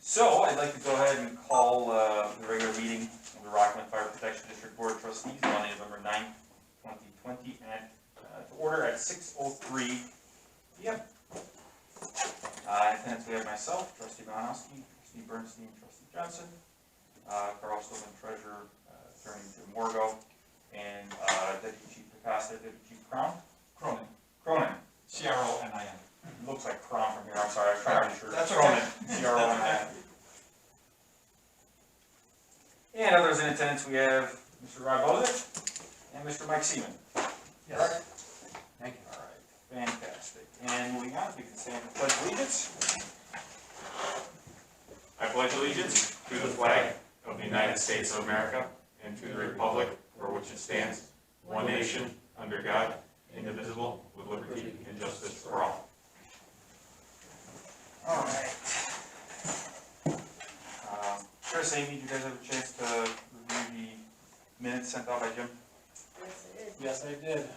So I'd like to go ahead and call the regular meeting of the Rockland Fire Protection District Board of Trustees on November 9th, 2020 to order at 6:03 p.m. In attendance we have myself, Trustee Malinowski, Trustee Bernstein, Trustee Johnson, Carl Stillman, Treasurer, Attorney Jim Morgo, and Deputy Chief Picosta, Deputy Chief Cronin. C-R-O-N-I-N. Looks like Cron from here, I'm sorry, I was trying to be sure. That's Cronin, okay. C-R-O-N-I-N. And others in attendance, we have Mr. Rod Bozich and Mr. Mike Seaman. Yes. Thank you. All right, fantastic. And moving on, if you can stand for pledge allegiance. I pledge allegiance to the flag of the United States of America and to the republic for which it stands, one nation, under God, indivisible, with liberty and justice for all. All right. Chris, Amy, did you guys have a chance to review the minutes sent out by Jim? Yes, it is. Yes, I did. Any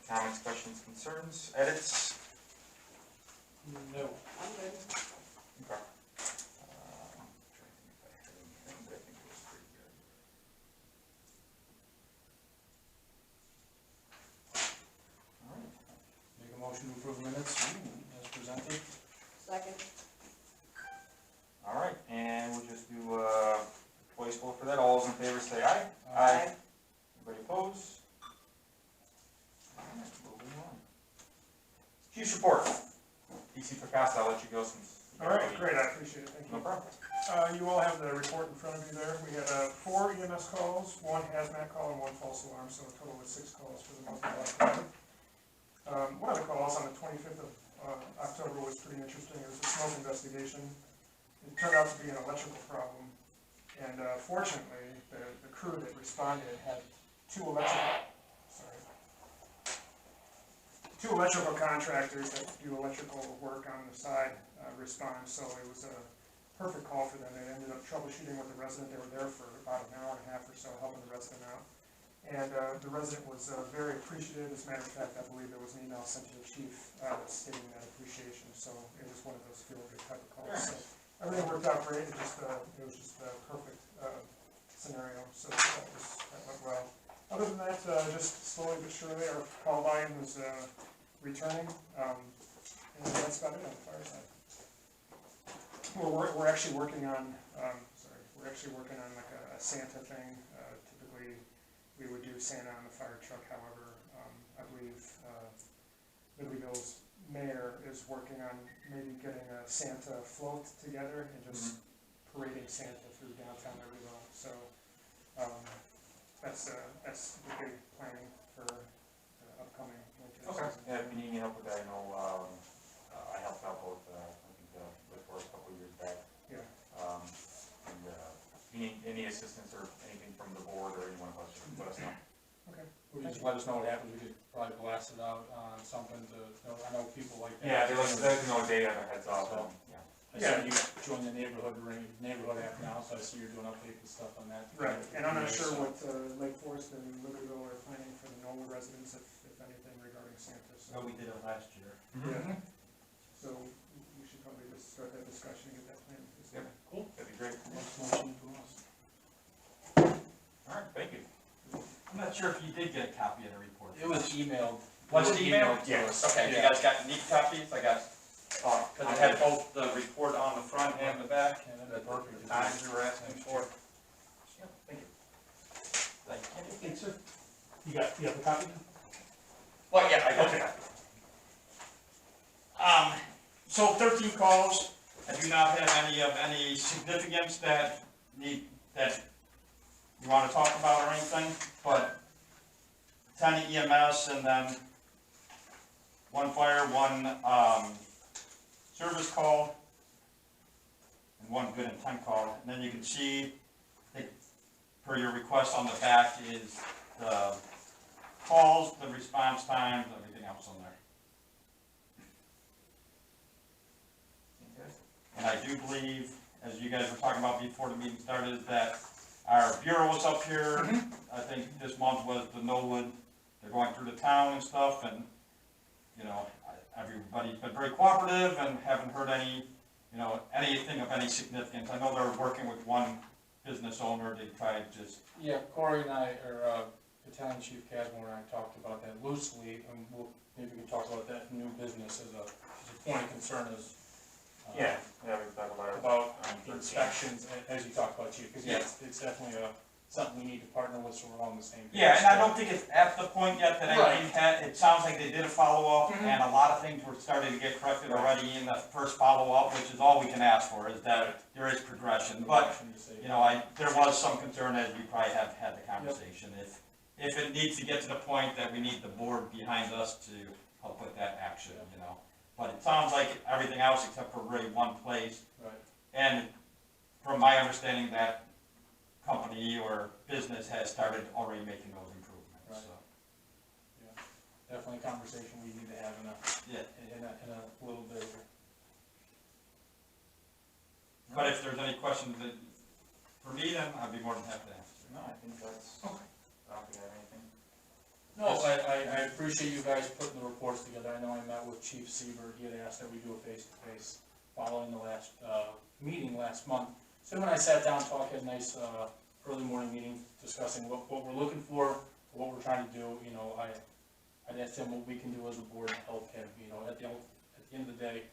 comments, questions, concerns, edits? No. I'm good. Okay. Trying to think if I had anything, but I think it was pretty good. All right. Make a motion to approve minutes as presented. Second. All right, and we'll just do voice vote for that. All those in favor say aye. Aye. Anybody opposed? All right, moving on. Chief's report. DC Picosta, I'll let you go since. All right, great, I appreciate it, thank No you. problem. You all have the report in front of you there. We had 4 EMS calls, 1 hazmat call, and 1 false alarm, so a total of 6 calls for the month of October. One of the calls on the 25th of October was pretty interesting. It was a smoke investigation. It turned out to be an electrical problem, and fortunately, the crew that responded had two electrical contractors that do electrical work on the side respond, so it was a perfect call for them. They ended up troubleshooting with the resident. They were there for about an hour and a half or so, helping the resident out. And the resident was very appreciative. As a matter of fact, I believe there was an email sent to the chief stating that appreciation, so it was one of those feel-good type of calls. So everything worked out great. It was just a perfect scenario, so that went well. Other than that, just slowly but surely, our call volume was returning, and that's about it on the fire side. We're actually working on, like a Santa thing. Typically, we would do Santa on the fire truck. However, I believe Libertyville's mayor is working on maybe getting a Santa float together and just parading Santa through downtown Libertyville. So that's the big planning for the upcoming winter season. Yeah, if you need any help with that, I know I helped out both, with for a couple of years back. Yeah. And if you need any assistance or anything from the board or anyone else, just let us know. Okay. Well, you just let us know what happens, we could probably blast it out on something to, I know people like that. Yeah, they let us know a day on a heads off. So, Yeah. I see you joined the neighborhood app now, so I see you're doing updates and stuff on that. Right, and I'm not sure what Lake Forest and Libertyville are planning for the Nola residents, if anything, regarding Santa. So, we did it last year. yeah. So we should probably just start that discussion and get that plan. Yep. Cool. That'd be great. Next motion from us. All right, thank you. I'm not sure if you did get a copy of the report. It was emailed. Was it emailed? Yes. Okay, you Yeah. guys got neat copies? I got, because it had both the report on the front and the back. Yeah, that'd be perfect. The times we were asking for. Yeah, thank you. Thank you. Thanks, sir. You have a copy? Well, yeah, I got Okay. it. So 13 calls. I do not have any significance that you want to talk about or anything, but 10 EMS and then 1 fire, 1 service call, and 1 good intent call. And then you can see, I think, per your request on the back is the calls, the response times, everything else on there. And I do believe, as you guys were talking about before the meeting started, that our bureau was up here. I think this month was the Nowood. They're going through the town and stuff, and you know, everybody's been very cooperative and haven't heard any you know, anything of any significance. I know they're working with one business owner, they tried just, Yeah, Corey and I, or Battalion Chief Casmore and I talked about that loosely, and maybe we can talk about that new business as a point of concern is. Yeah, we can talk about it. About the inspections, as you talked about, Chief, because yeah, it's definitely something we need to partner with, so we're all on the same page. yeah, and I don't think it's at the point yet that anything had, it sounds like they did a follow-up, Mhm. and a lot of things were starting to get corrected already in the first follow-up, which is all we can ask for, is that there is progression, but, you know, there was some concern, as we probably have had the conversation, if it needs to get to the point that we need the board behind us to help with that action, you know. But it sounds like everything else except for really one place, Right. and from my understanding, that company or business has started already making those improvements, Right. so. Definitely a conversation we need to have in a little bit. But if there's any questions that, for me, then I'd be more than happy to answer. No, I think that's, I don't think I have anything. No, I appreciate you guys putting the reports together. I know I met with Chief Seaver. He had asked that we do a face-to-face following the last meeting last month. So when I sat down, talked, had a nice early morning meeting discussing what we're looking for, what we're trying to do. You know, I'd asked him what we can do as a board to help him. You know, at the end of the day,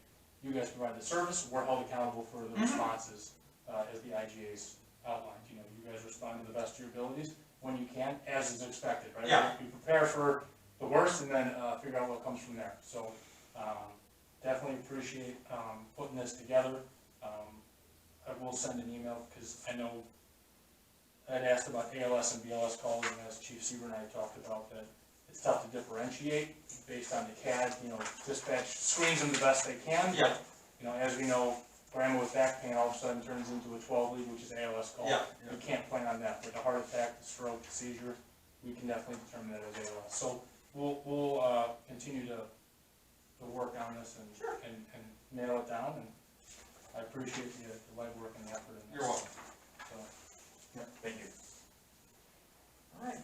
you guys provide the service. We're held accountable for the responses as the IGA's outlined. You know, you guys respond to the best of your abilities when you can, as is expected, right? Yeah. You prepare for the worst and then figure out what comes from there. So definitely appreciate putting this together. I will send an email because I know I'd asked about ALS and BLS calls, and as Chief Seaver and I talked about that, it's tough to differentiate based on the CAD. You know, dispatch screens them the best they can. Yeah. You know, as we know, grandma with back pain all of a sudden turns into a 12 lead, which is ALS call. Yeah. We can't plan on that. With a heart attack, a stroke, a seizure, we can definitely determine that as ALS. So we'll continue to work on this and nail it down. And I appreciate the legwork and the effort in this. You're welcome. So, Yeah, thank you. All right,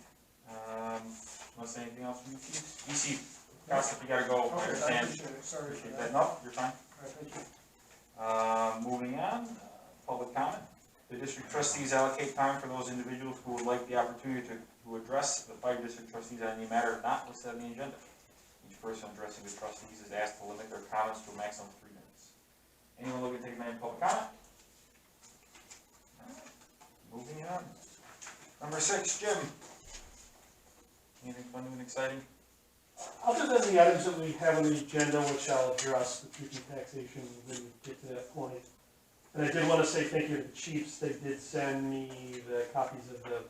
unless anything else from you, Chief? DC, Gossip, you gotta go, I Okay, I understand. appreciate it, sorry for Appreciate that. that, no, you're fine. All right, thank you. Moving on, public comment. The district trustees allocate time for those individuals who would like the opportunity to address the fire district trustees on any matter not listed on the agenda. Each person addressing the trustees is asked to limit their comments to a maximum of 3 minutes. Anyone looking to take a minute in public comment? All right, moving on. Number 6, Jim. Anything fun and exciting? Other than the items that we have on the agenda, which I'll address, the future taxation, when we get to that point. And I did want to say thank you to the chiefs. They did send me the copies of the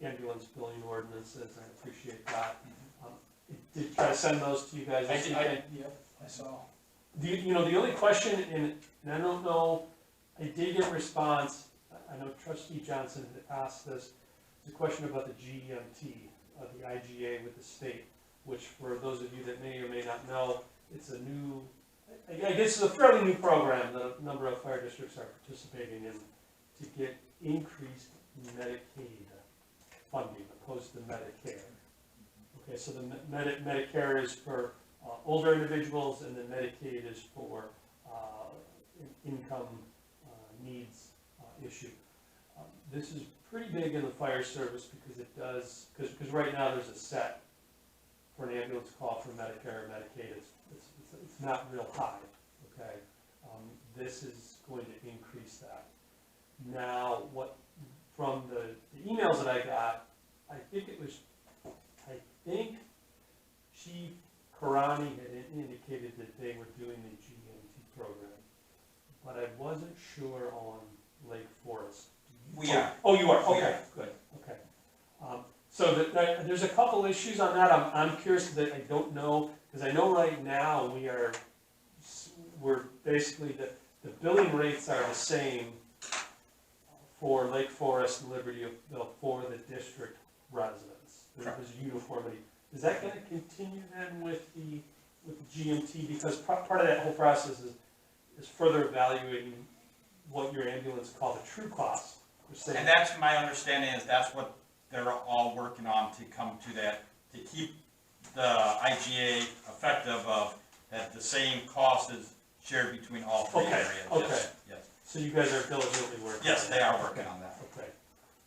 ambulance billing ordinances. I appreciate that. I did try to send those to you guys this weekend. Yep, I saw. The only question, and I don't know, I did get a response. I know Trustee Johnson had asked this. It's a question about the GMT, the IGA with the state, which for those of you that may or may not know, it's a new, I guess it's a fairly new program that a number of fire districts are participating in to get increased Medicaid funding opposed to Medicare. Okay, so the Medicare is for older individuals, and then Medicaid is for income needs issue. This is pretty big in the fire service because it does, because right now there's a set for an ambulance call for Medicare or Medicaid. It's not real high, okay? This is going to increase that. Now, from the emails that I got, I think Chief Karani had indicated that they were doing the GMT program, but I wasn't sure on Lake Forest. We are. Oh, you are, We okay, are. good, okay. So there's a couple issues on that. I'm curious that I don't know, because I know right now we're basically, the billing rates are the same for Lake Forest and Libertyville for the district residents. There's uniformity. Is that going to continue then with the GMT? Because part of that whole process is further evaluating what your ambulance call the true cost. And that's my understanding, is that's what they're all working on to come to that, to keep the IGA effective of that the same cost as shared between all three Okay, areas, yes, okay. yes. So you guys are diligently working? Yes, on they that. are working Okay, on that. Okay,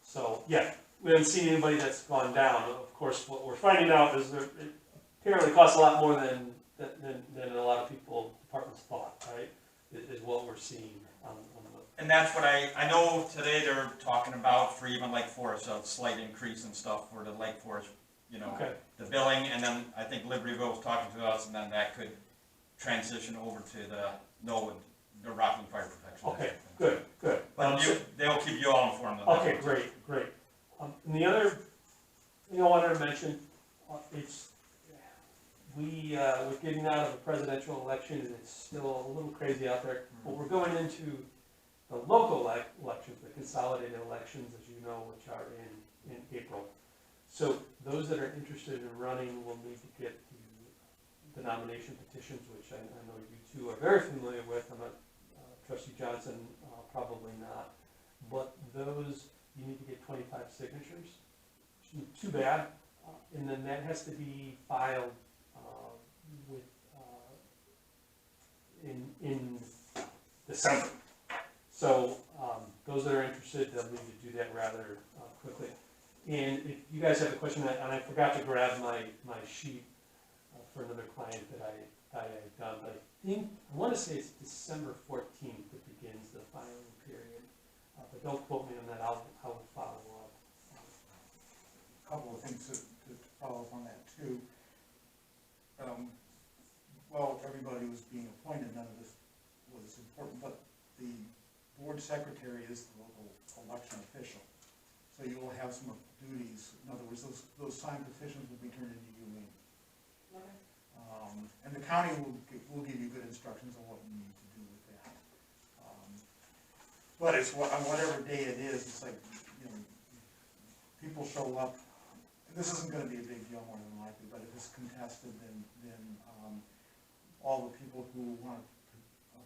so, yeah, we haven't seen anybody that's gone down. Of course, what we're finding out is that it apparently costs a lot more than a lot of people, departments thought, right? Is what we're seeing on the. And that's what I know today they're talking about for even Lake Forest, a slight increase and stuff for the Lake Forest, you know, Okay, the billing, and then I think Libertyville was talking to us, and then that could transition over to the Rockland Fire Protection. okay, District. good, good. But they'll keep you all informed on that. Okay, great, great. And the other thing I wanted to mention, it's, we're getting out of a presidential election, and it's still a little crazy out there, but we're going into the local elections, the consolidated elections, as you know, which are in April. So those that are interested in running will need to get the nomination petitions, which I know you two are very familiar with. I'm not, Trustee Johnson, probably not. But those, you need to get 25 signatures. Too bad. And then that has to be filed with in December. So those that are interested, they'll need to do that rather quickly. And if you guys have a question, and I forgot to grab my sheet for another client that I had done, but I want to say it's December 14th that begins the filing period. But don't quote me on that, I'll follow up. Couple of things to follow up on that too. Well, everybody was being appointed, none of this was important, but the board secretary is the local election official. So you will have some duties, in other words, those signed petitions will be turned into you and me. Okay. And the county will give you good instructions on what you need to do with that. But it's on whatever day it is, it's like, you know, people show up. This isn't going to be a big deal more than likely, but if it's contested, then all the people who want to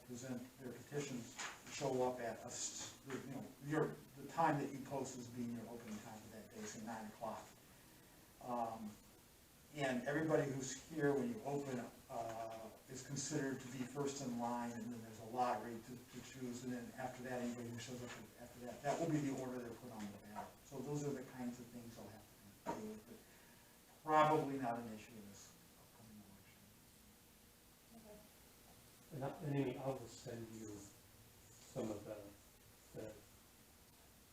present their petitions show up at us. You know, the time that you post as being your opening time for that day, say 9 o'clock. And everybody who's here when you open is considered to be first in line, and then there's a lottery to choose, and then after that, anybody who shows up after that will be the order they're put on the ballot. So those are the kinds of things I'll have to deal with, but probably not an issue in this upcoming election. And Amy, I will send you some of the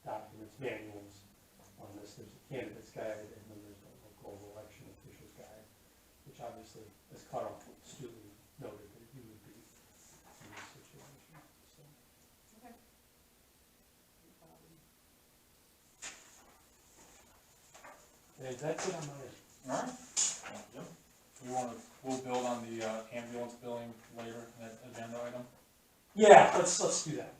documents, manuals on this. There's a candidate's guide, and then there's a local election officials guide, which obviously, as Carl astutely noted, that you would be in this situation. So. Okay. And that's it on my end. All right. We'll build on the ambulance billing later, that agenda item. Yeah, let's do that.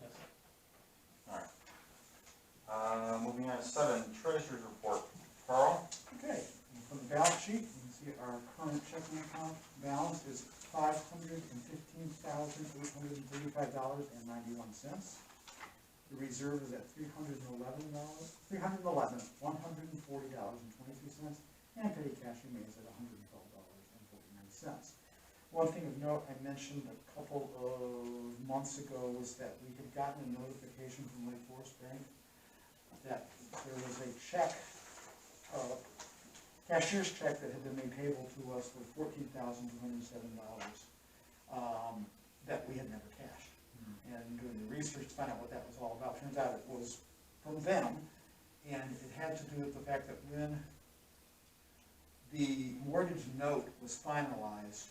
Moving on to 7, treasurer's report. Carl? Okay, and from the balance sheet, you can see our current checking account balance is $515,835.91. The reserve is at $311,140.22, and petty cash remains at $112.49. One thing of note I mentioned a couple of months ago was that we had gotten a notification from Lake Forest Bank that there was a check, cashier's check that had been made payable to us for $14,207 that we had never cashed. And doing the research to find out what that was all about, turns out it was from them, and it had to do with the fact that when the mortgage note was finalized,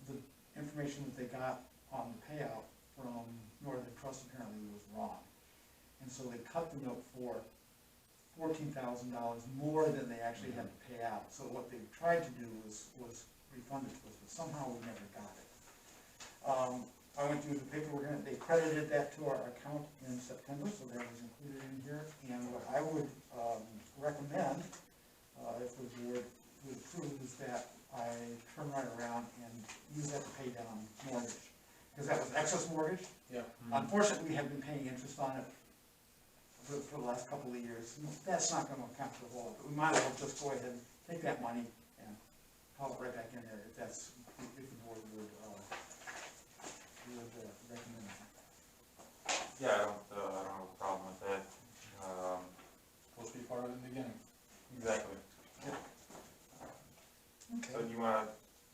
the information that they got on the payout from Northern Trust apparently was wrong. And so they cut the note for $14,000 more than they actually had to pay out. So what they tried to do was refund it to us, but somehow we never got it. I went through the paperwork, and they credited that to our account in September, so that was included in here. And what I would recommend, if the board would approve, is that I turn right around and use that to pay down mortgage. Because that was excess mortgage. Yeah. Unfortunately, we have been paying interest on it for the last couple of years. That's not going to account for the whole, but we might as well just go ahead and take that money and haul it right back in there if the board would you would recommend that. Yeah, I don't have a problem with that. Supposed to be part of it in the beginning. Exactly. Okay. So do you wanna,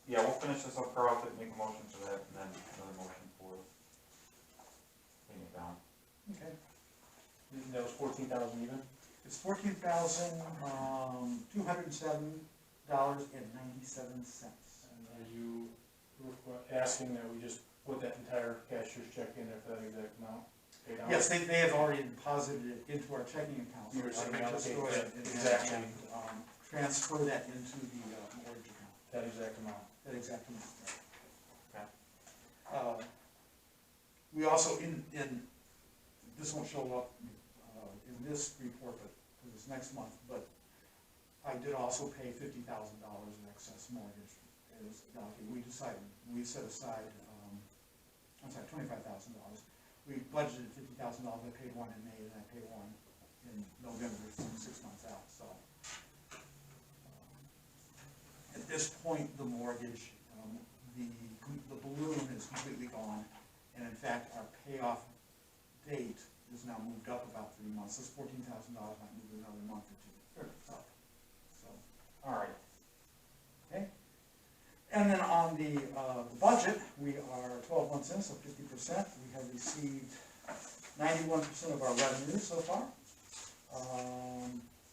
yeah, we'll finish this up, Carl, make a motion for that, and then another motion for paying it down. Okay. That was 14,000 even? It's $14,207.97. And are you asking that we just put that entire cashier's check in there for that exact amount? Paid out? Yes, they have already deposited it into our checking account. So You were saying I can just allocate go ahead that and exactly. transfer that into the mortgage account, That exact amount. that exact amount. Okay. We also, in, this won't show up in this report, but for this next month, but I did also pay $50,000 in excess mortgage. We set aside, $25,000. We budgeted $50,000, I paid one in May, and I paid one in November, so 6 months out, so. At this point, the mortgage, the balloon is completely gone, and in fact, our payoff date is now moved up about 3 months. This $14,000 might move another month or two up, so. All right. Okay. And then on the budget, we are 12 months in, so 50%. We have received 91% of our revenue so far.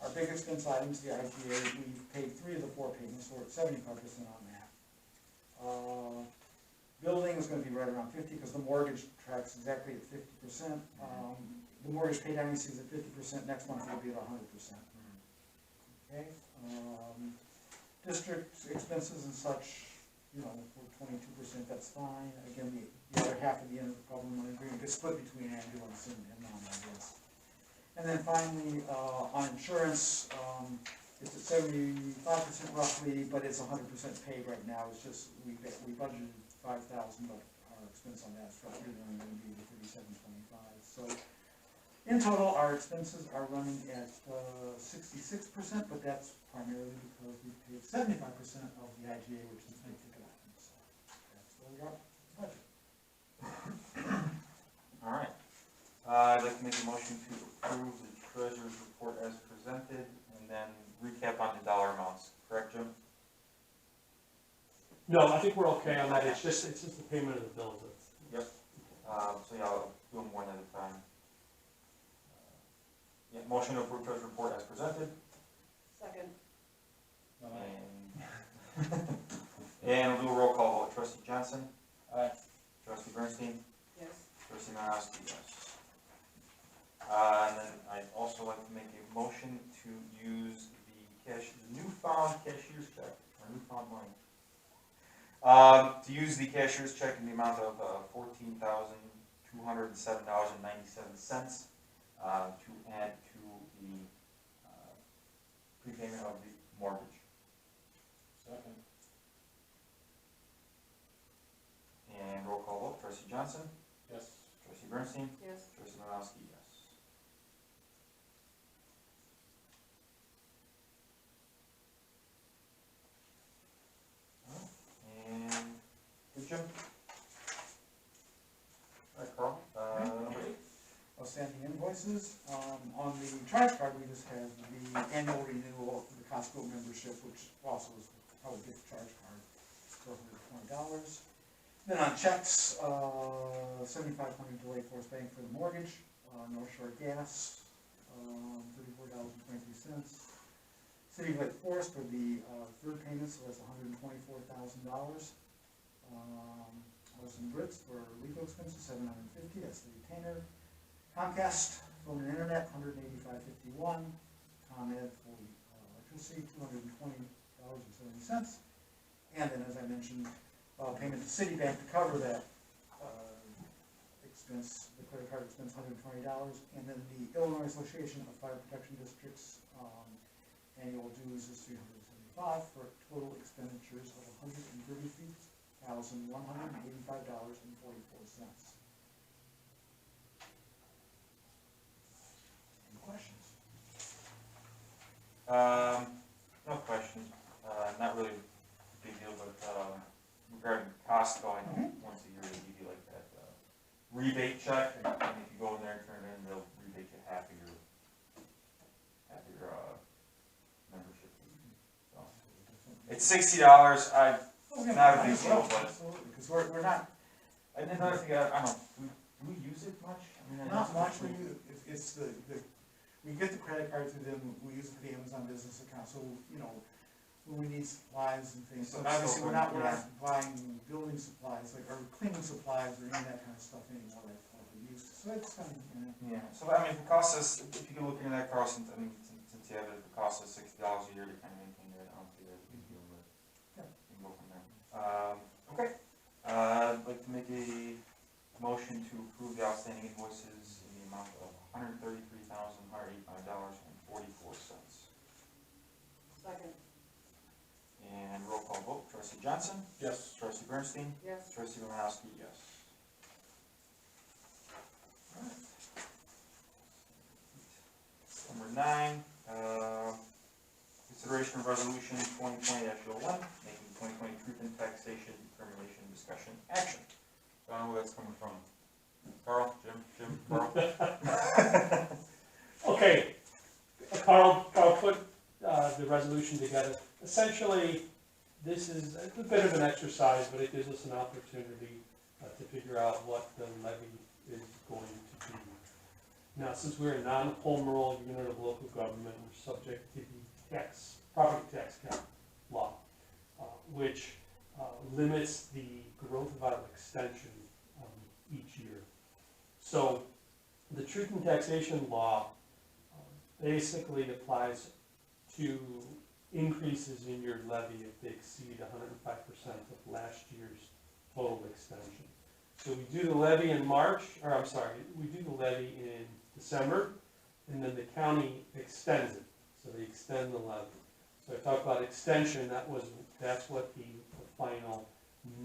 Our big expense items, the IGA, we've paid 3 of the 4 payments, so we're at 75% on that. Building is going to be right around 50 because the mortgage tracks exactly at 50%. The mortgage pay down is at 50%. Next month will be at 100%. Okay. District expenses and such, for 22%, that's fine. Again, the other half of the end of the problem agreement is split between ambulance and non-ambulance. And then finally, on insurance, it's at 75% roughly, but it's 100% paid right now. It's just, we budgeted $5,000, but our expense on that is roughly only going to be $37.25. So in total, our expenses are running at 66%, but that's primarily because we paid 75% of the IGA, which is big ticket items. So that's where we are budget. All right. I'd like to make a motion to approve the treasurer's report as presented, and then recap on the dollar amounts. Correct, Jim? No, I think we're okay on that, it's just the payment of the bills. Yep. So yeah, I'll do them one at a time. Yeah, motion to approve treasurer's report as presented. Second. And we'll do a roll call vote. Trustee Johnson? Aye. Trustee Bernstein? Yes. Trustee Malinowski, yes. And then I'd also like to make a motion to use the newfound cashier's check, or newfound money. To use the cashier's check in the amount of $14,207.97 to add to the prepayment of the mortgage. Second. And roll call vote. Trustee Johnson? Yes. Trustee Bernstein? Yes. Trustee Malinowski, yes. And, good, Jim? All right, Carl, number 8. Outstanding invoices. On the charge card, we just have the annual renewal for the Costco membership, which also is probably a gift charge card for $120. Then on checks, $75.20 to Lake Forest Bank for the mortgage, North Shore Gas, $34.23. City of Lake Forest for the third payment, so that's $124,000. Some Brits for legal expenses, $750. That's the retainer. Comcast phone and internet, $185.51. ComEd for electricity, $220.70. And then, as I mentioned, payment to Citibank to cover that expense, the credit card expense, $120. And then the Illinois Association of Fire Protection Districts annual dues is $375 for total expenditures of $133,185.44. Any questions? No questions. Not really a big deal, but regarding Costco, I know once a year they give you like that rebate check, and if you go in there and turn it in, they'll rebate you half of your membership fee. So, it's $60, not a big deal, but. Absolutely, because we're not, And another thing, I don't know, do we use it much? I mean, not much, it's we get the credit card through them, we use it for the Amazon business account, so, you know, when we need supplies and things, but obviously we're not buying building supplies, like, or cleaning supplies, or any of that kind of stuff anymore, like we used to, so it's kind of, Yeah, so I mean, if it costs us, if you can look into that cost, I mean, since you have it, if it costs us $60 a year to kind of maintain that, I don't see that as a big deal, but Yeah. we can go from there. Okay, I'd like to make a motion to approve the outstanding invoices in the amount of $133,185.44. Second. And roll call vote, trustee Johnson, Yes. trustee Bernstein, Yes. trustee Romanowski, yes. Number 9, consideration of resolution 2020-01, making 2020 truth in taxation determination discussion action. So I don't know where that's coming from. Carl, Jim, Carl? Okay, Carl put the resolution together. Essentially, this is a bit of an exercise, but it gives us an opportunity to figure out what the levy is going to be. Now, since we're a non-home rule unit of local government, we're subject to the property tax cap law, which limits the growth of our extension each year. So, the truth in taxation law basically applies to increases in your levy if they exceed 105% of last year's total extension. So we do the levy in we do the levy in December, and then the county extends it. So they extend the levy. So I talked about extension, that's what the final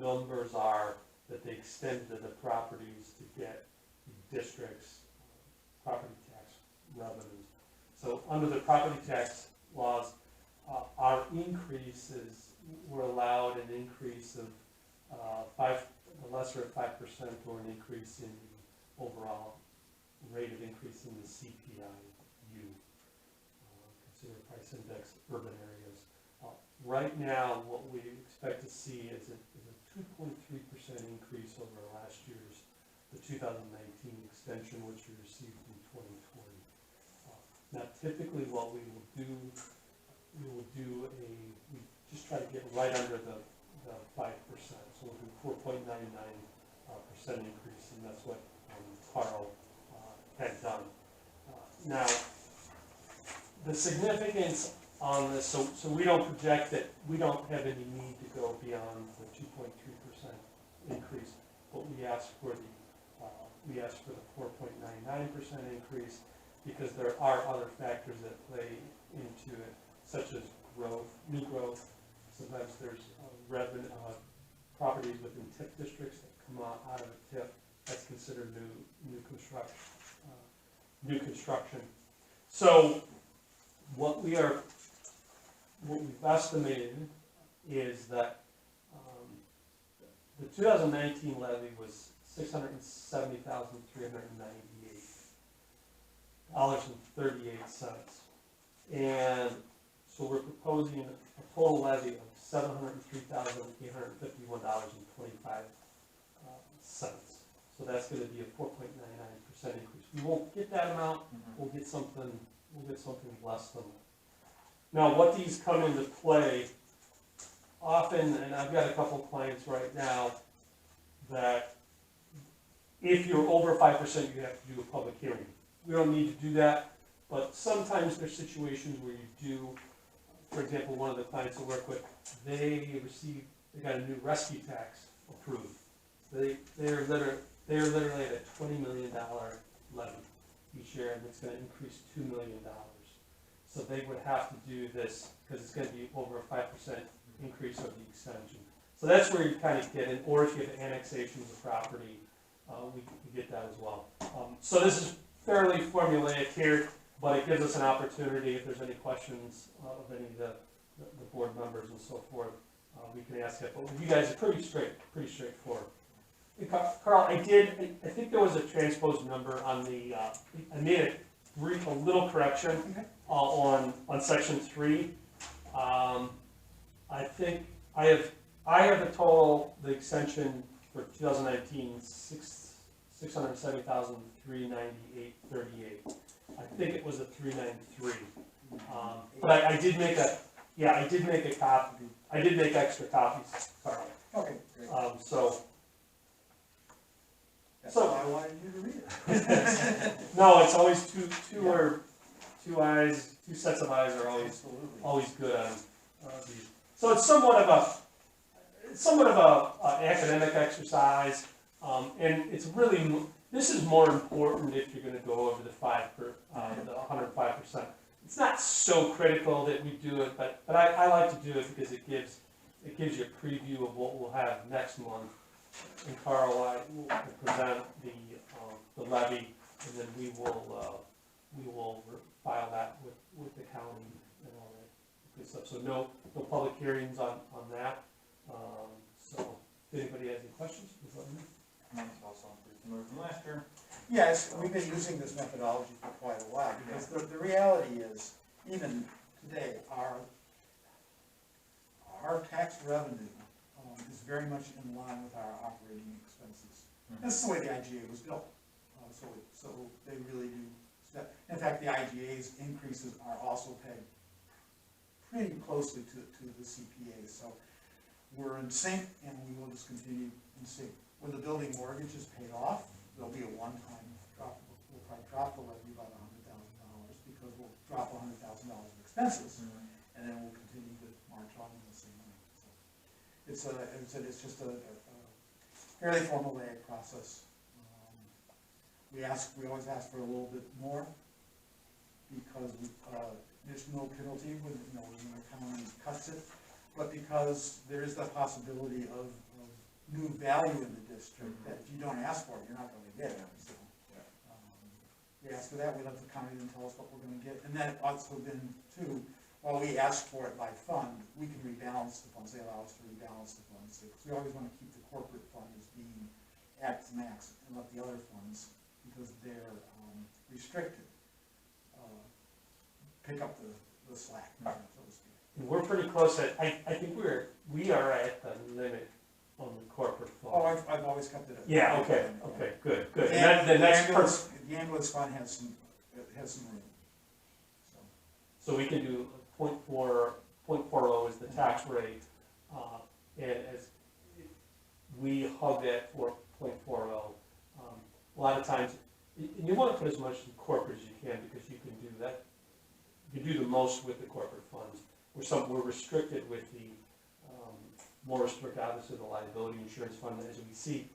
numbers are that they extend to the properties to get the district's property tax revenues. So under the property tax laws, our increases were allowed an increase of a lesser of 5% or an increase in the overall rate of increase in the CPI-U, consumer price index, urban areas. Right now, what we expect to see is a 2.3% increase over last year's, the 2019 extension, which we received in 2020. Now, typically what we just try to get right under the 5%, so we'll do 4.99% increase, and that's what Carl had done. Now, the significance on this, so we don't project that, we don't have any need to go beyond the 2.3% increase, but we ask for the 4.99% increase, because there are other factors that play into it, such as growth, new growth. Sometimes there's properties within TIF districts that come out of a TIF. That's considered new construction. So what we've estimated is that the 2019 levy was $670,398.38, and so we're proposing a total levy of $703,851.25. So that's going to be a 4.99% increase. We won't get that amount. We'll get something less than that. Now, what these come into play often, and I've got a couple of clients right now that if you're over 5%, you have to do a public hearing. We don't need to do that, but sometimes there's situations where you do. For example, one of the clients I work with, they got a new rescue tax approved. They're literally at a $20 million levy each year, and it's going to increase $2 million. So they would have to do this because it's going to be over a 5% increase of the extension. So that's where you kind of get in, or if you have annexation of the property, we get that as well. So this is fairly formulaic here, but it gives us an opportunity, if there's any questions of any of the board members and so forth, we can ask it. But you guys are pretty straightforward. Carl, I think there was a transposed number on the, I made a little correction on section 3. I think I have the total, the extension for 2019, 670,398.38. I think it was a 393. But I did make a copy. I did make extra copies, Carl. Okay, great. So. That's So- why I wanted you to read it. No, it's always two sets of eyes are Absolutely. always good on these. So it's somewhat of a academic exercise, and it's really, this is more important if you're gonna go over the 105%. It's not so critical that we do it, but I like to do it because it gives you a preview of what we'll have next month. And Carl, I will present the levy, and then we will file that with the county and all that good stuff. So no public hearings on that. So if anybody has any questions, please let me know. That's also pretty similar from last year. Yes, we've been using this methodology for quite a while, because the reality is, even today, our tax revenue is very much in line with our operating expenses. That's the way the IGA was built. So they really do step. In fact, the IGA's increases are also pegged pretty closely to the CPA. So we're in sync, and we will just continue in sync. When the building mortgage is paid off, there'll be a one-time drop. We'll probably drop the levy by $100,000 because we'll drop $100,000 of expenses, and then we'll continue to march on in the same way. So it's just a fairly formulaic process. We always ask for a little bit more because there's no penalty when the county cuts it, but because there is the possibility of new value in the district that if you don't ask for it, you're not going to get it. So we ask for that. We let the county then tell us what we're going to get, and then also been too. While we ask for it by fund, we can rebalance the funds. They allow us to rebalance the funds. Because we always want to keep the corporate fund as being at max and let the other funds, because they're restricted, pick up the slack, so to speak. And we're pretty close at, I think we are at the limit on the corporate fund. Oh, I've always kept it at. Yeah, okay, good. The And then the next the ambulance fund has some room. So we can do 0.40 is the tax rate, and as we hug that for 0.40. A lot of times, you want to put as much in corporate as you can because you can do that. You can do the most with the corporate funds. We're restricted with the more restricted, obviously, the liability insurance fund as we see.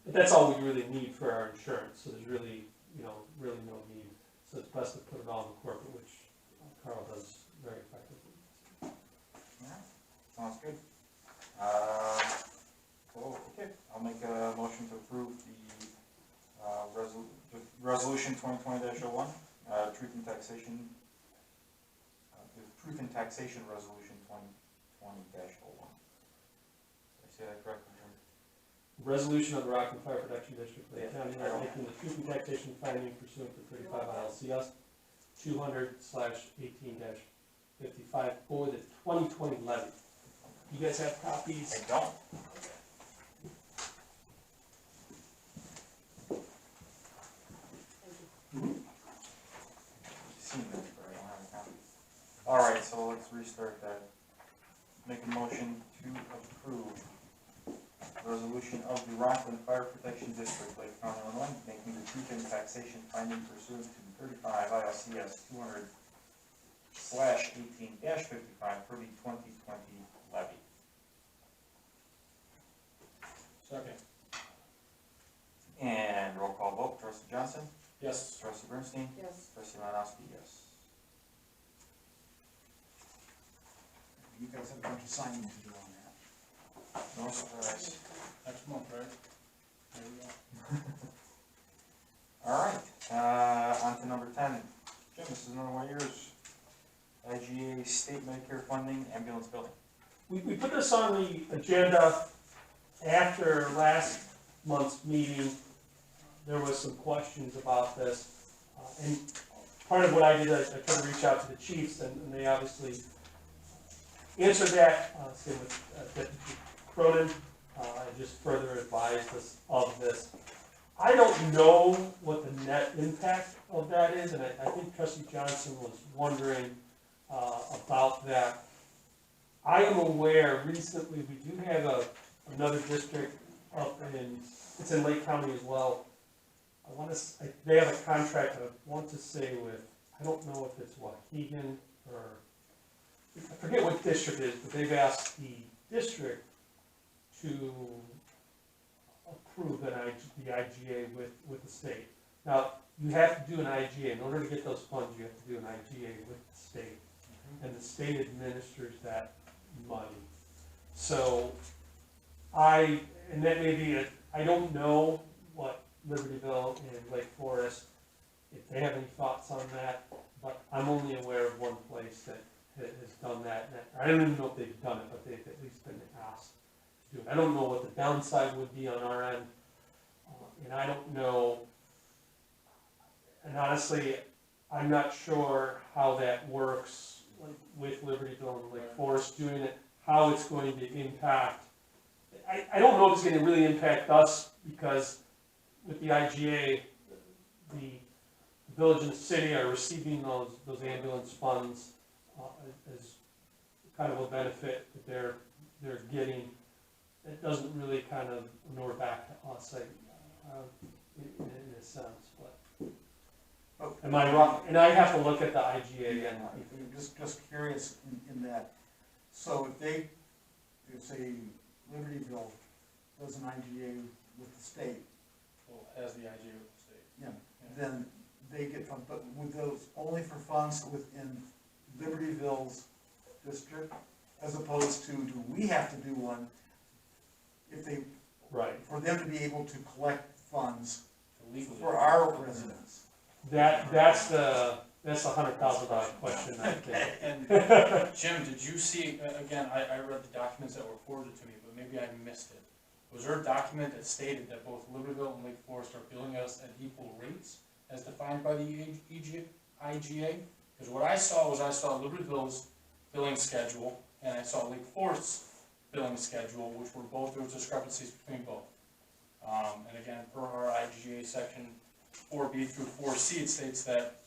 But that's all we really need for our insurance. So there's really no need. So it's best to put it all in the corporate, which Carl does very effectively. Sounds good. Okay, I'll make a motion to approve the resolution 2020-01, truth in taxation, the truth in taxation resolution 2020-01. Did I say that correctly? Resolution of the Rockland Fire Protection District, Lake County, making the truth in taxation finding pursuant to 35 ILCS 200/18-55 for the 2020 levy. You guys have copies? I don't. Seen that, but I don't have a copy. All right, so let's restart that. Make a motion to approve resolution of the Rockland Fire Protection District, Lake County, Illinois, making the truth in taxation finding pursuant to 35 ILCS 200/18-55 for the 2020 levy. Second. And roll call vote, Trustee Johnson, Yes. Trustee Bernstein, Yes. Trustee Malinowski, yes. You guys have a bunch of signing to do on that. No surprise. Next month, right? There we go. All right, on to number 10. Jim, this is another one of yours. IGA state Medicare funding, ambulance billing. We put this on the agenda after last month's meeting, there was some questions about this. And part of what I did, I tried to reach out to the chiefs, and they obviously answered that. Same with Deputy Chief Cronin, just further advised us of this. I don't know what the net impact of that is, and I think Trustee Johnson was wondering about that. I am aware recently we do have another district up it's in Lake County as well. They have a contract, I want to say with, I don't know if it's Waukegan or, I forget what district it is, but they've asked the district to approve the IGA with the state. Now, you have to do an IGA. In order to get those funds, you have to do an IGA with the state. And the state administers that money. So, and that may be, I don't know what Libertyville and Lake Forest, if they have any thoughts on that, but I'm only aware of one place that has done that. And I don't even know if they've done it, but they've at least been asked to do it. I don't know what the downside would be on our end, and I don't know, and honestly, I'm not sure how that works with Libertyville and Lake Forest doing it, how it's going to impact. I don't know if it's going to really impact us, because with the IGA, the village and the city are receiving those ambulance funds as kind of a benefit that they're getting. It doesn't really kind of inure back to us, in a sense. But am I wrong? And I have to look at the IGA again. Just curious in that. So if say Libertyville does an IGA with the state, Well, as the IGA with the state. yeah, then they get funds, but with those only for funds within Libertyville's district, as opposed to, do we have to do one if they, Right. for them to be able to collect funds Legally. for our residents? That's the $100,000 question, I think. And Jim, did you see, again, I read the documents that were forwarded to me, but maybe I missed it. Was there a document that stated that both Libertyville and Lake Forest are billing us at equal rates as defined by the IGA? Because what I saw Libertyville's billing schedule, and I saw Lake Forest's billing schedule, which were both, there was discrepancies between both. And again, per our IGA section 4B through 4C, it states that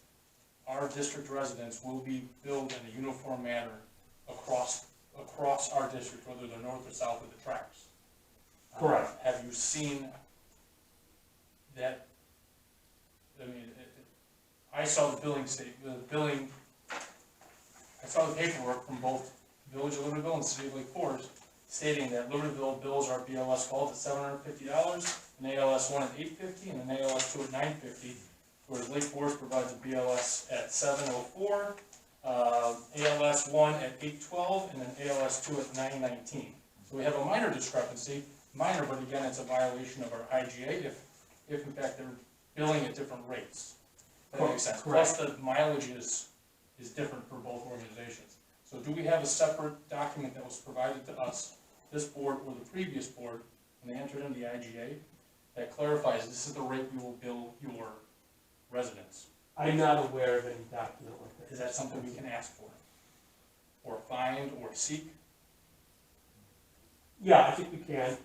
our district residents will be billed in a uniform manner across our district, whether they're north or south of the tracks. Correct. Have you seen that? I mean, I saw the billing I saw the paperwork from both Village of Libertyville and City of Lake Forest stating that Libertyville bills our BLS vault at $750, an ALS 1 at $850, and an ALS 2 at $950, whereas Lake Forest provides a BLS at $704, ALS 1 at $812, and an ALS 2 at $919. So we have a minor discrepancy, but again, it's a violation of our IGA if in fact they're billing at different rates. That makes sense. Correct. Plus the mileage is different for both organizations. So do we have a separate document that was provided to us, this board or the previous board, when they entered in the IGA, that clarifies this is the rate we will bill your residents? I'm not aware of any document like that. Is that something we can ask for? Or find, or seek? Yeah, I think we can,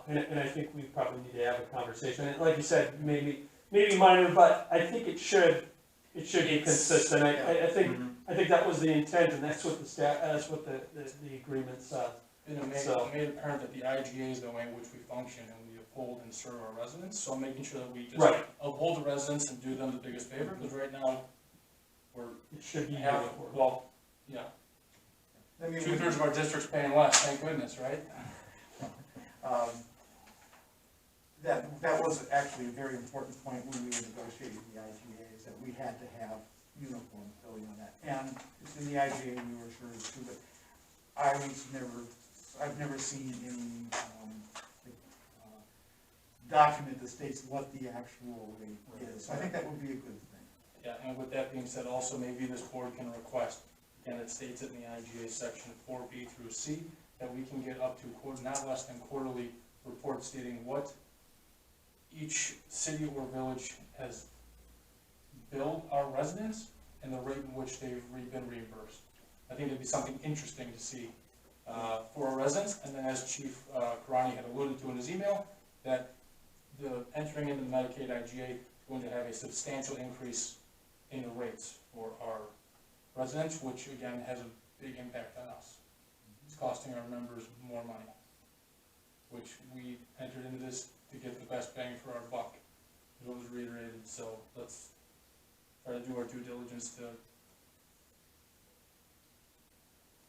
and I think we probably need to have a conversation. And like you said, maybe minor, but I think it should be consistent. I think that was the intent, and that's what the agreement said. And it made apparent that the IGA is the way in which we function and we uphold and serve our residents. So I'm making sure that we just uphold the residents and do them the biggest favor, because right now It should be yeah. I mean, 2/3 of our district's paying less, thank goodness, right? That was actually a very important point when we were negotiating the IGA, is that we had to have uniform billing on that. And it's in the IGA, we were sure it's true, but I've never seen any document that states what the actual rate is. So I think that would be a good thing. Yeah, and with that being said, also maybe this board can request, again, it states it in the IGA section 4B through C, that we can get up to not less than quarterly reports stating what each city or village has billed our residents and the rate in which they've been reimbursed. I think it'd be something interesting to see for our residents, and then as Chief Karani had alluded to in his email, that the entering into the Medicaid IGA is going to have a substantial increase in the rates for our residents, which again has a big impact on us. It's costing our members more money, which we entered into this to get the best bang for our buck, is what was reiterated, so let's try to do our due diligence to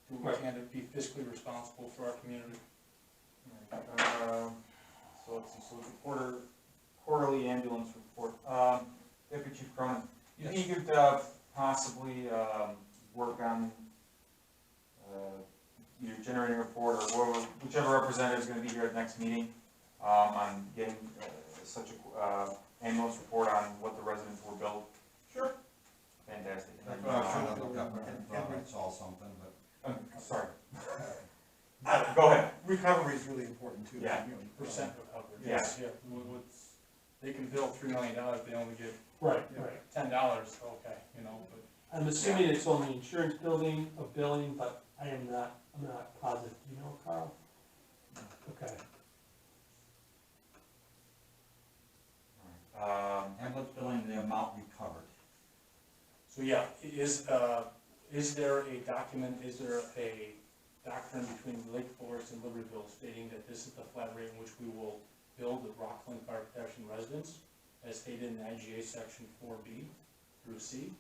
do what we can to be fiscally responsible for our community. So let's see, so the quarterly ambulance report. Deputy Chief Cronin, you think you could possibly work on either generating a report or whichever representative is going to be here at the next meeting on getting such a ambulance report on what the residents were billed? Sure. Fantastic. It's all something, but. Sorry. Go ahead. Recovery is really important too. Yeah. You know, Percent recovery. Yeah. Yeah. They can bill $3 million, they only get Right, Yeah. right. $10, okay, you know, but I'm assuming it's only insurance billing, but I'm not positive. Do you know, Carl? Okay. Ambulance billing, the amount recovered. so yeah, is there a document, is there a doctrine between Lake Forest and Libertyville stating that this is the flat rate in which we will bill the Rockland Fire Protection residents, as stated in IGA section 4B through C?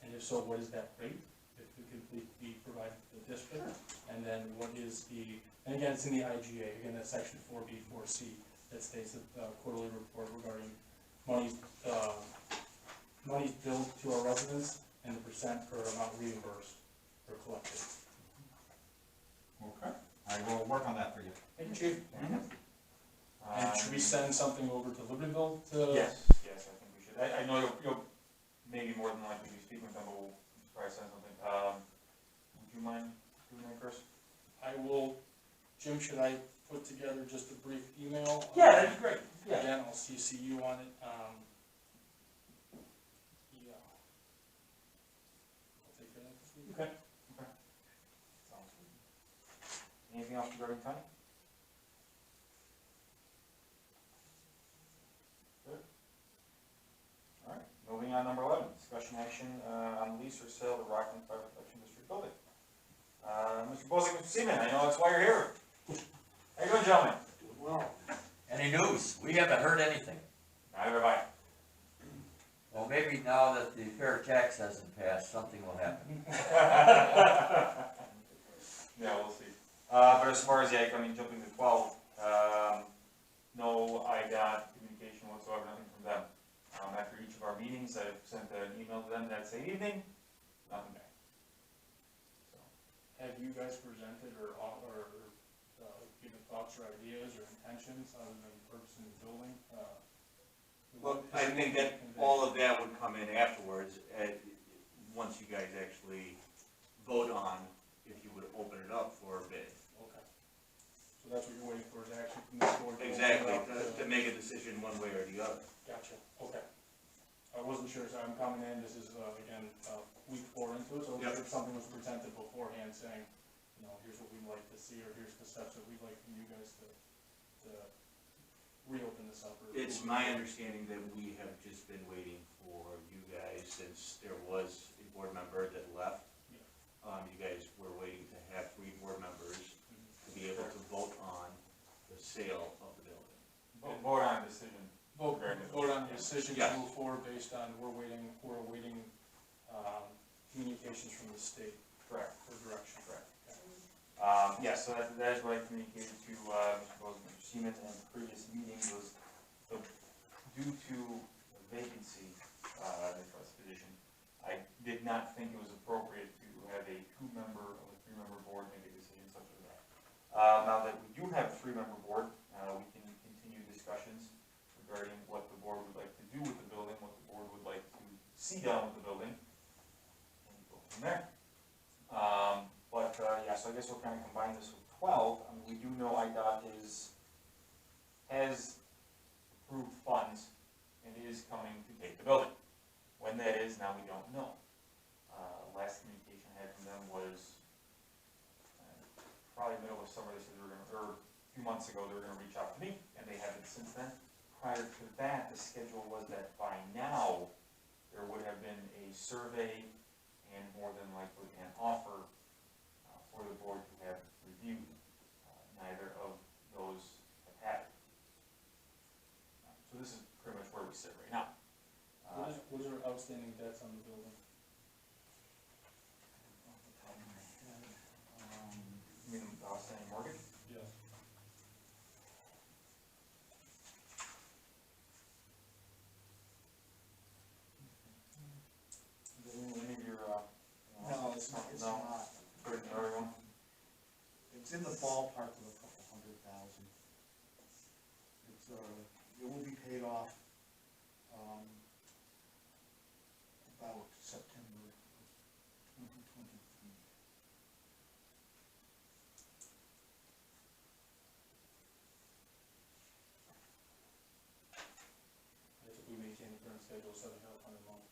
And if so, what is that rate, if it could please be provided to the district? And then what is and again, it's in the IGA, again, that's section 4B, 4C, that states that quarterly report regarding monies billed to our residents and the percent per amount reimbursed or collected. Okay. I will work on that for you. Thank you, Chief. And should we send something over to Libertyville to? Yes, I think we should. I know you'll maybe more than likely be speaking with them, but we'll probably send something. Would you mind doing that, Chris? I will, Jim, should I put together just a brief email? Yeah, that'd be great. Yeah. Again, I'll CC you on it. Yeah. I'll take care of that this week. Okay. Sounds good. Anything else regarding Tony? Good. All right, moving on, number 11, discussion action on lease or sale of the Rockland Fire Protection District building. Mr. Bosick, Mr. Seaman, I know that's why you're here. How you doing, gentlemen? Well, any news? We haven't heard anything. Neither have I. Well, maybe now that the fair tax hasn't passed, something will happen. Yeah, we'll see. But as far as, jumping to 12, no, I got communication whatsoever, nothing from them. After each of our meetings, I've sent an email to them that same evening, nothing back. So, Have you guys presented or given thoughts or ideas or intentions other than purchasing the building? Well, I think that all of that would come in afterwards, once you guys actually vote on if you would open it up for a bid. Okay. So that's what you're waiting for, is actually to move forward? Exactly, to make a decision one way or the other. Gotcha, okay. I wasn't sure, so I'm coming in, this is, again, week 4 into it, so I wasn't sure if something was presented beforehand saying, you know, here's what we'd like to see, or here's the steps that we'd like from you guys to reopen this up. It's my understanding that we have just been waiting for you guys, since there was a board member that left. You guys were waiting to have 3 board members to be able to vote on the sale of the building. vote on a decision. Vote on the decision to Yes. move forward based on, we're awaiting communications from the state Correct. for direction. Correct. Yes, so that is what I communicated to Mr. Bozeman and Mr. Seaman in the previous meeting, was due to a vacancy in the trust position, I did not think it was appropriate to have a 3-member board make a decision such as that. Now that we do have a 3-member board, we can continue discussions regarding what the board would like to do with the building, what the board would like to see done with the building, and go from there. So I guess we'll kind of combine this with 12. I mean, we do know IDOT has approved funds and is coming to take the building. When that is, now we don't know. Last communication I had from them was probably middle of summer, they said they were gonna, or a few months ago, they were gonna reach out to me, and they haven't since then. Prior to that, the schedule was that by now, there would have been a survey and more than likely an offer for the board to have reviewed. Neither of those have happened. So this is pretty much where we sit right now. What are outstanding debts on the building? Off the top of my head, You mean the outstanding mortgage? Yes. Is there any of your, no, it's not, Good, everyone? it's in the ballpark of a couple $100,000. It's, it will be paid off, about September of 2023. If we maintain the current schedule, $7,500 a month,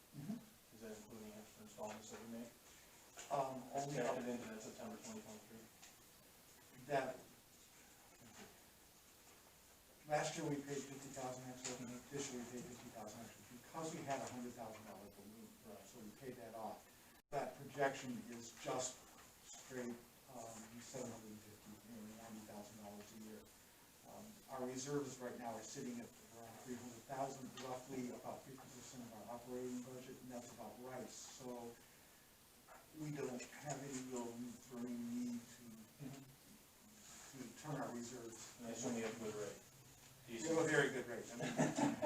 is that including extra installments that we make? Only Connected into that September 2023? that, last year we paid 50,000 extra, this year we paid 50,000 extra, because we had a $100,000 balloon, so we paid that off. That projection is just straight, $750,000, nearly $90,000 a year. Our reserves right now are sitting at around 300,000, roughly about 50% of our operating budget, and that's about right. So we don't have any real need to turn our reserves. And I assume you have a good rate. We have a very good rate. I mean,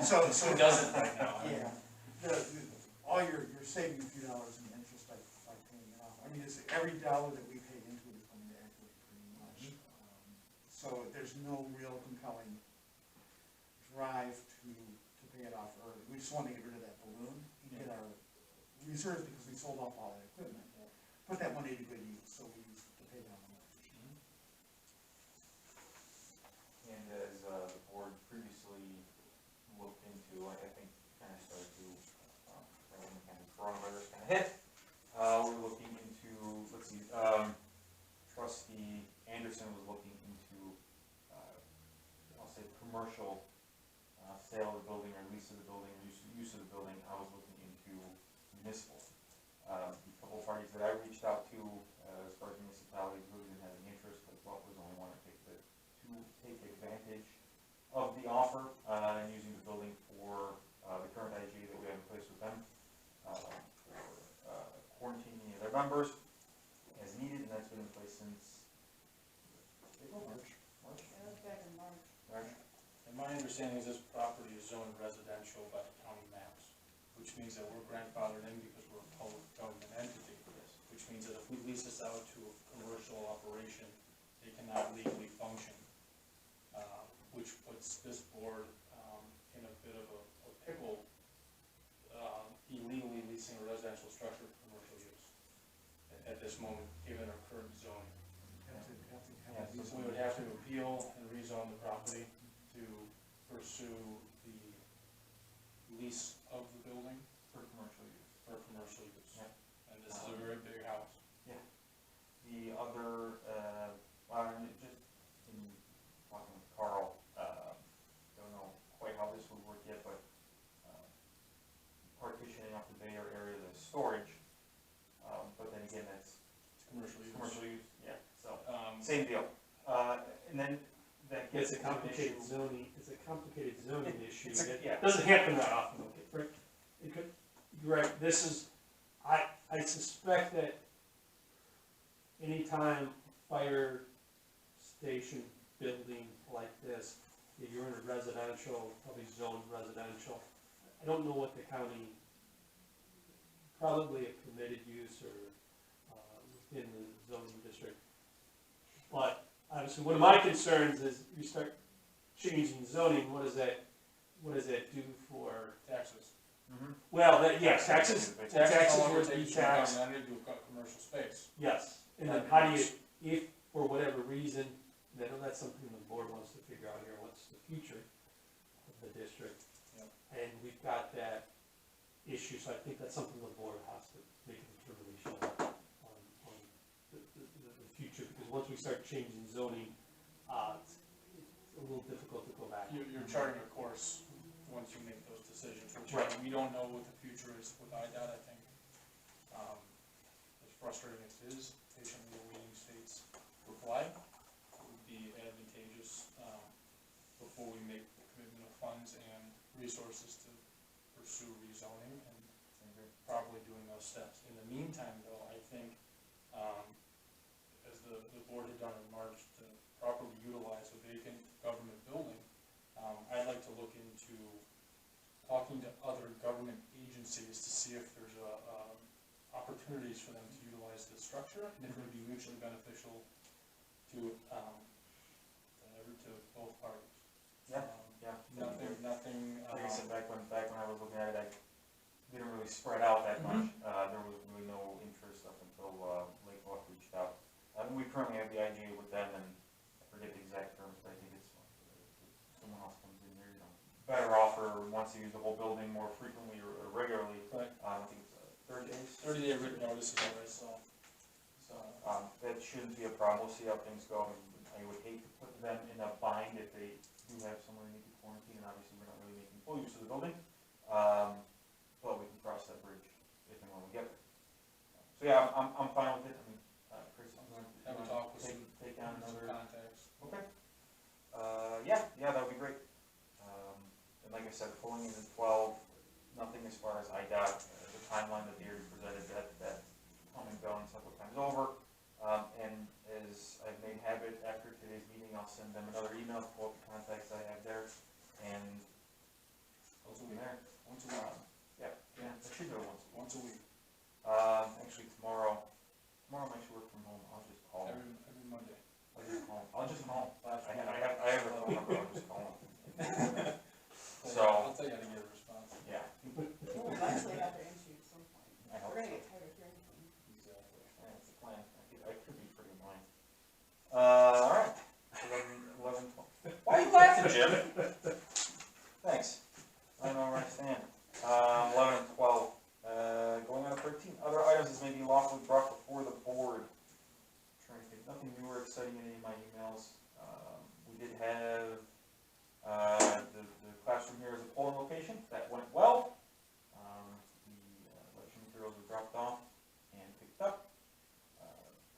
so Who doesn't right now? yeah, all you're saving a few dollars in interest by paying it off. I mean, it's every dollar that we pay into it is going to equity pretty much. So there's no real compelling drive to pay it off early. We just want to get rid of that balloon and get our reserves, because we sold off all that equipment. Put that money to good use, so we use it to pay down the mortgage. And as the board previously looked into, I think kind of started to, when kind of coronavirus kind of hit, we're looking into, let's see, trustee Anderson was looking into, I'll say commercial sale of the building or lease of the building or use of the building. I was looking into municipal. The couple of parties that I reached out to, as far as municipalities, really didn't have any interest, but thought was only one to take advantage of the offer, and using the building for, the current IG that we have in place with them, for, quarantining their members as needed, and that's been in place since April, March? That was back in March. And my understanding is this property is zoned residential by the county maps, which means that we're grandfathered in because we're a public government entity, which means that if we lease this out to a commercial operation, they cannot legally function, which puts this board in a bit of a pickle, illegally leasing a residential structure for commercial use at this moment, given our current zoning. So we would have to appeal and rezone the property to pursue the lease of the building For commercial use. for commercial use. Yeah. And this is a very big house. The other, well, just in talking with Carl, don't know quite how this would work yet, but partitioning off the Bayer area, the storage, but then again, that's It's commercial use. commercial use, yeah, so, same deal. And then that gets It's a into an complicated issue. zoning, it's a complicated zoning issue. It's a- It yeah. doesn't happen that often, okay, right? It could, you're right, this is, I suspect that anytime fire station building like this, if you're in a residential, probably zoned residential, I don't know what the county, probably a permitted use or, within the zoning district. But obviously, one of my concerns is you start changing zoning, what does that do for, Taxes. well, that, yes, taxes Taxes no longer would be take into taxed, account under commercial space. yes. And then how do you, if for whatever reason, and I know that's something the board wants to figure out here, what's the future of the district? got that issue, so I think that's something the board has to make a determination on the future, because once we start changing zoning, it's a little difficult to go back. You're charting a course once you make those decisions, which Right. we don't know what the future is with IDOT, I think. As frustrating as it is, patiently awaiting state's reply would be advantageous, before we make the commitment of funds and resources to pursue rezoning and probably doing those steps. In the meantime, though, I think, as the board had done in March, to properly utilize a vacant government building, I'd like to look into talking to other government agencies to see if there's opportunities for them to utilize this structure, and if it would be mutually beneficial to both parties. Yeah, yeah. Nothing, Like I said, back when I was looking at it, I didn't really spread out that much. There was really no interest up until Lake Bluff reached out. We currently have the IGA with them, and I forget the exact terms, but I think it's someone else comes in here, better offer, wants to use the whole building more frequently or regularly. Right. I think it's 30 days. 30-day written notice is what I saw. So, That shouldn't be a problem. We'll see how things go. I would hate to put them in a bind if they do have somewhere they need to quarantine, and obviously we're not really making full use of the building. But we can cross that bridge if and when we get there. So yeah, I'm fine with it. I mean, Chris, I'm going to have a talk with take down some another. contacts. Okay. Yeah, that would be great. And like I said, pulling in at 12, nothing as far as IDOT, the timeline that they already presented, that come and go and several times over. And as I've made habit, after today's meeting, I'll send them another email to all the contacts I have there, and those will be there. Once a week. Yeah, I should go Once a week. Actually, tomorrow I'm actually work from home. I'll just call them. Every Monday. I'll just call them. I have a phone number. I'll just call them. So. I'll tell you how to get a response. Yeah. We'll eventually have to answer you at some point. I hope We're gonna so. get tired of hearing from you. Exactly. That's the plan. I could be pretty blind. Alright. 11, 12. Why are you laughing, Jim? Thanks. I don't know where I stand. 11 and 12. Going on to 13. Other items as may be lawfully brought before the board. Trying to think. Nothing new or exciting in any of my emails. We did have the classroom here as a polling location. That went well. The election materials were dropped off and picked up.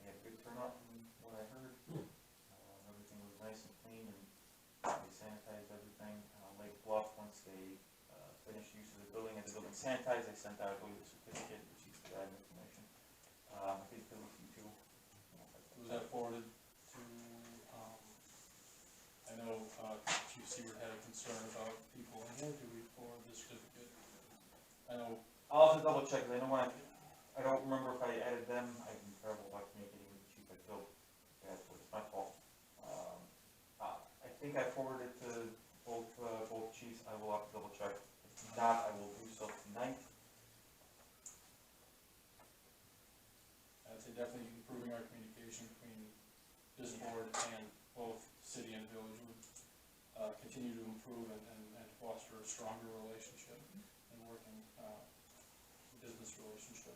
They had a good turnout from what I heard. Everything was nice and clean, and they sanitized everything. Lake Bluff, once they finished use of the building and the building sanitized, they sent out, I believe, a certificate, which is that information. I think they looked too. Was that forwarded to, I know Chief Seibert had a concern about people in here. Do we forward the certificate? I know. I'll have to double check, because I know when I don't remember if I added them. I've been terrible about communicating with the chief. I feel bad for it. It's my fault. I think I forwarded it to both chiefs. I will have to double check. If not, I will do so tonight. I'd say definitely improving our communication between this board and both city and village would continue to improve and foster a stronger relationship and working business relationship.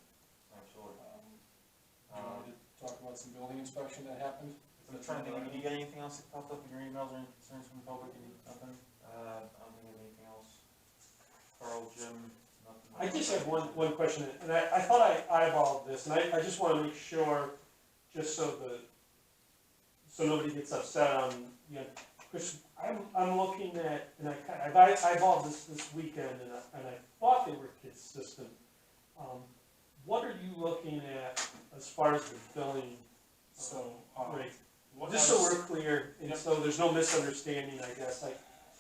Absolutely. Do you want me to talk about some building inspection that happened? I'm trying to think, did you get anything else that popped up in your emails or any concerns from the public? Nothing? I don't think I have anything else. Carl, Jim, nothing? I just have one question, and I thought I eyeballed this, and I just want to make sure, just so nobody gets upset on, because I'm looking at, and I eyeballed this weekend, and I thought they were consistent. What are you looking at as far as the billing rate? Just so we're clear, and so there's no misunderstanding, I guess.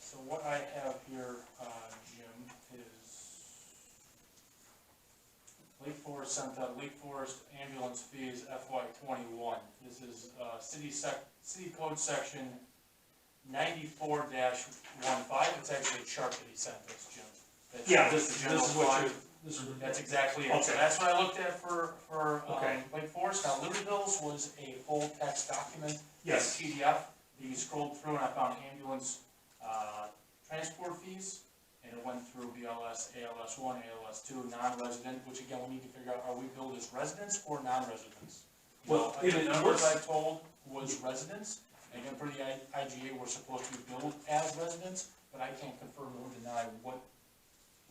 So what I have here, Jim, is Lake Forest sent out Lake Forest ambulance fees FY21. This is city code section 94-15. It's actually a chart that he sent us, Jim. That shows the general fund. That's exactly it. So that's what I looked at for Lake Forest. Now, Libertyville's was a full text document. Yes. PDF. You scrolled through and I found ambulance transport fees, and and it went through BLS, ALS one, ALS two, non-resident, which again, we need to figure out, are we billed as residents or non-residents? You Well, know, the it numbers looks- I told was residents, and again, for the IGA, we're supposed to be billed as residents, but I can't confirm or deny what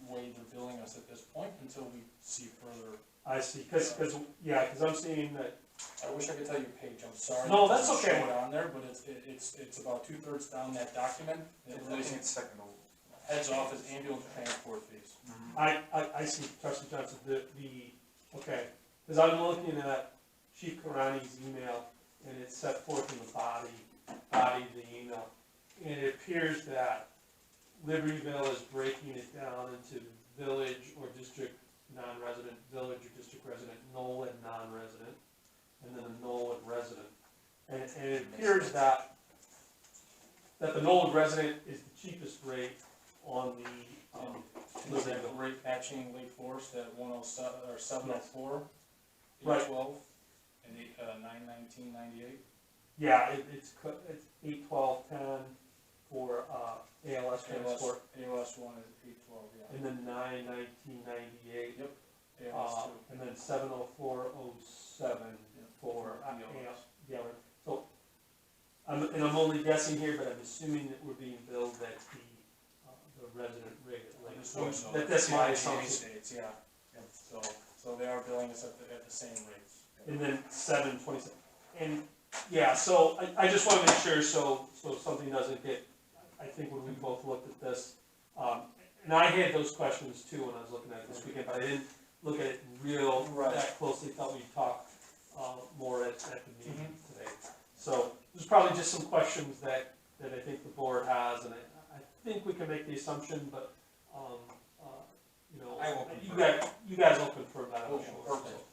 way they're billing us at this point until we see further. I see, cause I'm seeing that, I wish I could tell you page, I'm sorry. No, it that's doesn't okay. show it on there, but it's about 2/3 down that document. It I really think it's second over. heads off as ambulance transport fees. I see, Trustee Johnson, okay, cause I'm looking at Chief Karani's email, and it's set forth in the body of the email. And it appears that Libertyville is breaking it down into village or district non-resident, village or district resident, Nolan non-resident, and then a Nolan resident. And it appears that the Nolan resident is the cheapest rate on the, Was that rate matching Lake Forest at 107, or 704, Right. 812, and 919.98? yeah, it's 8/12/10 for, ALS transport, ALS one is 812, yeah. and then 9/19/98. Yep, ALS two. And then 7/04/07 for, yeah, so, I'm only guessing here, but I'm assuming that we're being billed at the resident rate at Lake Forest. That's my assumption. States, yeah. So they are billing us at the same rates. And then 7/27, and, yeah, so I just wanna make sure, so something doesn't get, I think when we both looked at this, and I had those questions too when I was looking at it this weekend, but I didn't look at it that closely, thought we'd talk, more at the meeting today. So, there's probably just some questions that I think the board has, and I think we can make the assumption, but, you know, I will you guys will confirm that, I'm sure. Perfect.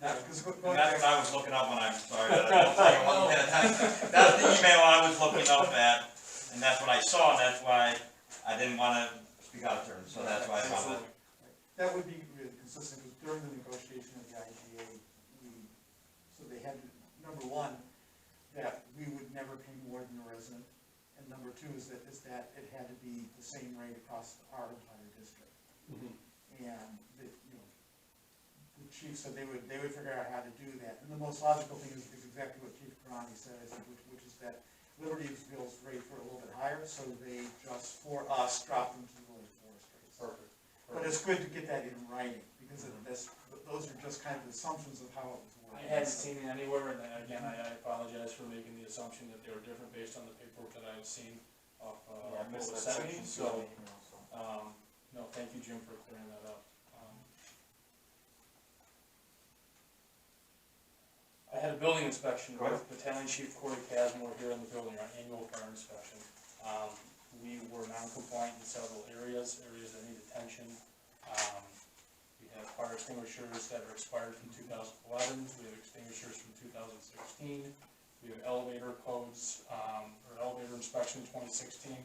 Because And that's what I was looking up when I'm sorry, that I wasn't paying 1 minute attention. That's the email I was looking up at, and that's what I saw, and that's why I didn't wanna speak out of turn, so that's why I found it. that would be really consistent, because during the negotiation of the IGA, so they had, number one, that we would never pay more than a resident, and number two is that it had to be the same rate across our entire district. Mhm. And the chief said they would figure out how to do that. And the most logical thing is exactly what Chief Karani said, which is that Libertyville's rates were a little bit higher, so they just, for us, dropped them to the Lake Forest rates. Perfect. But it's good to get that in writing, because those are just kind of assumptions of how it was I working. hadn't seen it anywhere, and again, I apologize for making the assumption that they were different based on the paperwork that I had seen off, Yeah, I what missed was that sent me, section so, too in the email, so. no, thank you, Jim, for clearing that up. I had a building inspection Go ahead. with Battalion Chief Corey Casmore here in the building, our annual fire inspection. We were non-compliant in several areas that need attention. We have fire extinguishers that are expired from 2011, we have extinguishers from 2016, we have elevator codes, or elevator inspection 2016,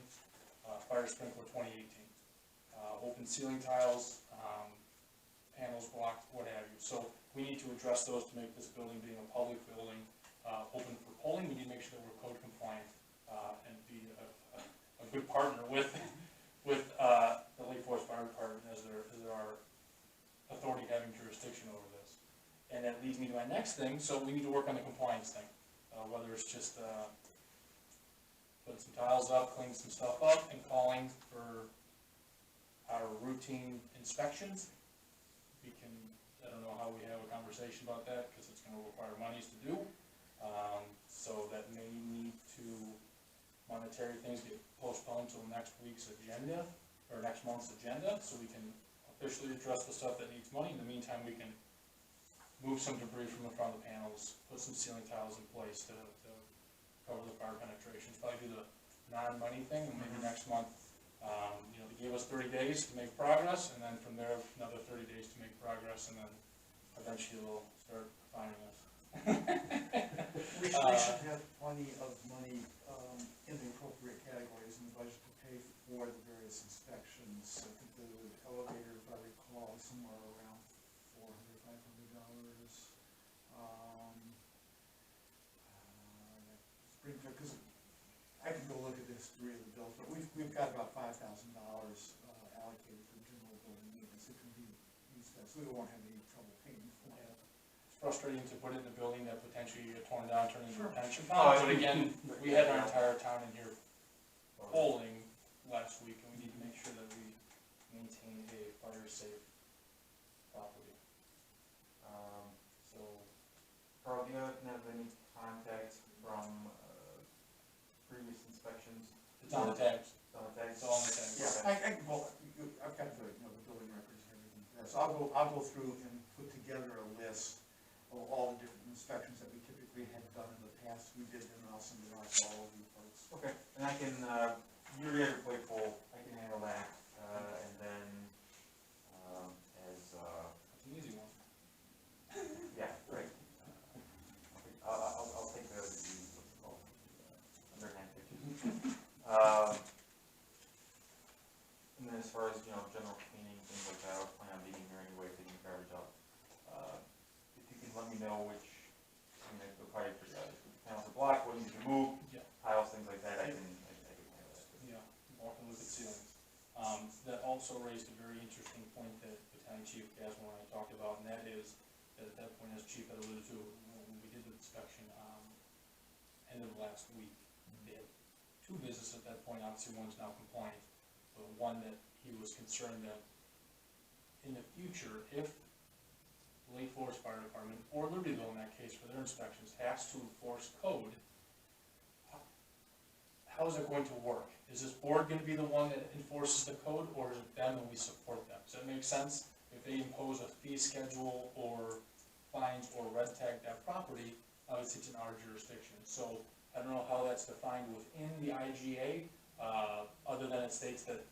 fire sprinkler 2018. Open ceiling tiles, panels blocked, what have you. So we need to address those to make this building, being a public building, open for polling. We need to make sure that we're code compliant, and be a good partner with the Lake Forest Fire Department as our authority having jurisdiction over this. And that leads me to my next thing, so we need to work on the compliance thing, whether it's just putting some tiles up, cleaning some stuff up, and calling for our routine inspections. We can, I don't know how we have a conversation about that, because it's gonna require monies to do. So that may need to, monetary things get postponed till next week's agenda, or next month's agenda, so we can officially address the stuff that needs money. In the meantime, we can move some debris from the front of the panels, put some ceiling tiles in place to cover the fire penetrations, probably do the non-money thing, and maybe next month, you know, they gave us 30 days to make progress, and then from there, another 30 days to make progress, and then eventually they'll start finding us. We should have plenty of money in the appropriate categories in the budget to pay for the various inspections. I think the elevator, if I recall, is somewhere around $400, $500. Because I can go look at this history of the bills, but we've we've got about $5,000 allocated for general building maintenance. It can be used, so we won't have any trouble paying for it. It's frustrating to put it in a building that potentially you get torn down, turn into a pension Oh, fund, but again, we had our entire town in here polling last week, and we need to make sure that we maintain a fire-safe property. So, Carl, do you happen to have any contacts from, previous inspections? it's on the tags, It's on the tags? it's all on the tags. Yeah, I can go, I've got the, the building records and everything there, so I'll go through and put together a list of all the different inspections that we typically had done in the past. We did them, and I'll send it out to all of you folks. Okay, and I can, you already have your plate full, I can handle that, and then, as, It's an easy one. yeah, right. I'll take the, what's it called, underhand pictures. And then as far as, you know, general cleaning, things like that, I'll plan on being here anyway, taking garbage out. If you can let me know which, I mean, the pipe, if the panels are blocked, what needs to move, Yeah. tiles, things like that, I can handle that. Yeah, walk and look at ceilings. That also raised a very interesting point that Battalion Chief Gasman and I talked about, and that is, that at that point, as Chief had alluded to, when we did the inspection, end of last week, they had two visits at that point, obviously one's now compliant, but one that he was concerned that in the future, if Lake Forest Fire Department, or Libertyville in that case for their inspections, has to enforce code, how is it going to work? Is this board gonna be the one that enforces the code, or is it them and we support them? Does that make sense? If they impose a fee schedule or fines or red tag that property, obviously it's in our jurisdiction. So I don't know how that's defined within the IGA, other than it states that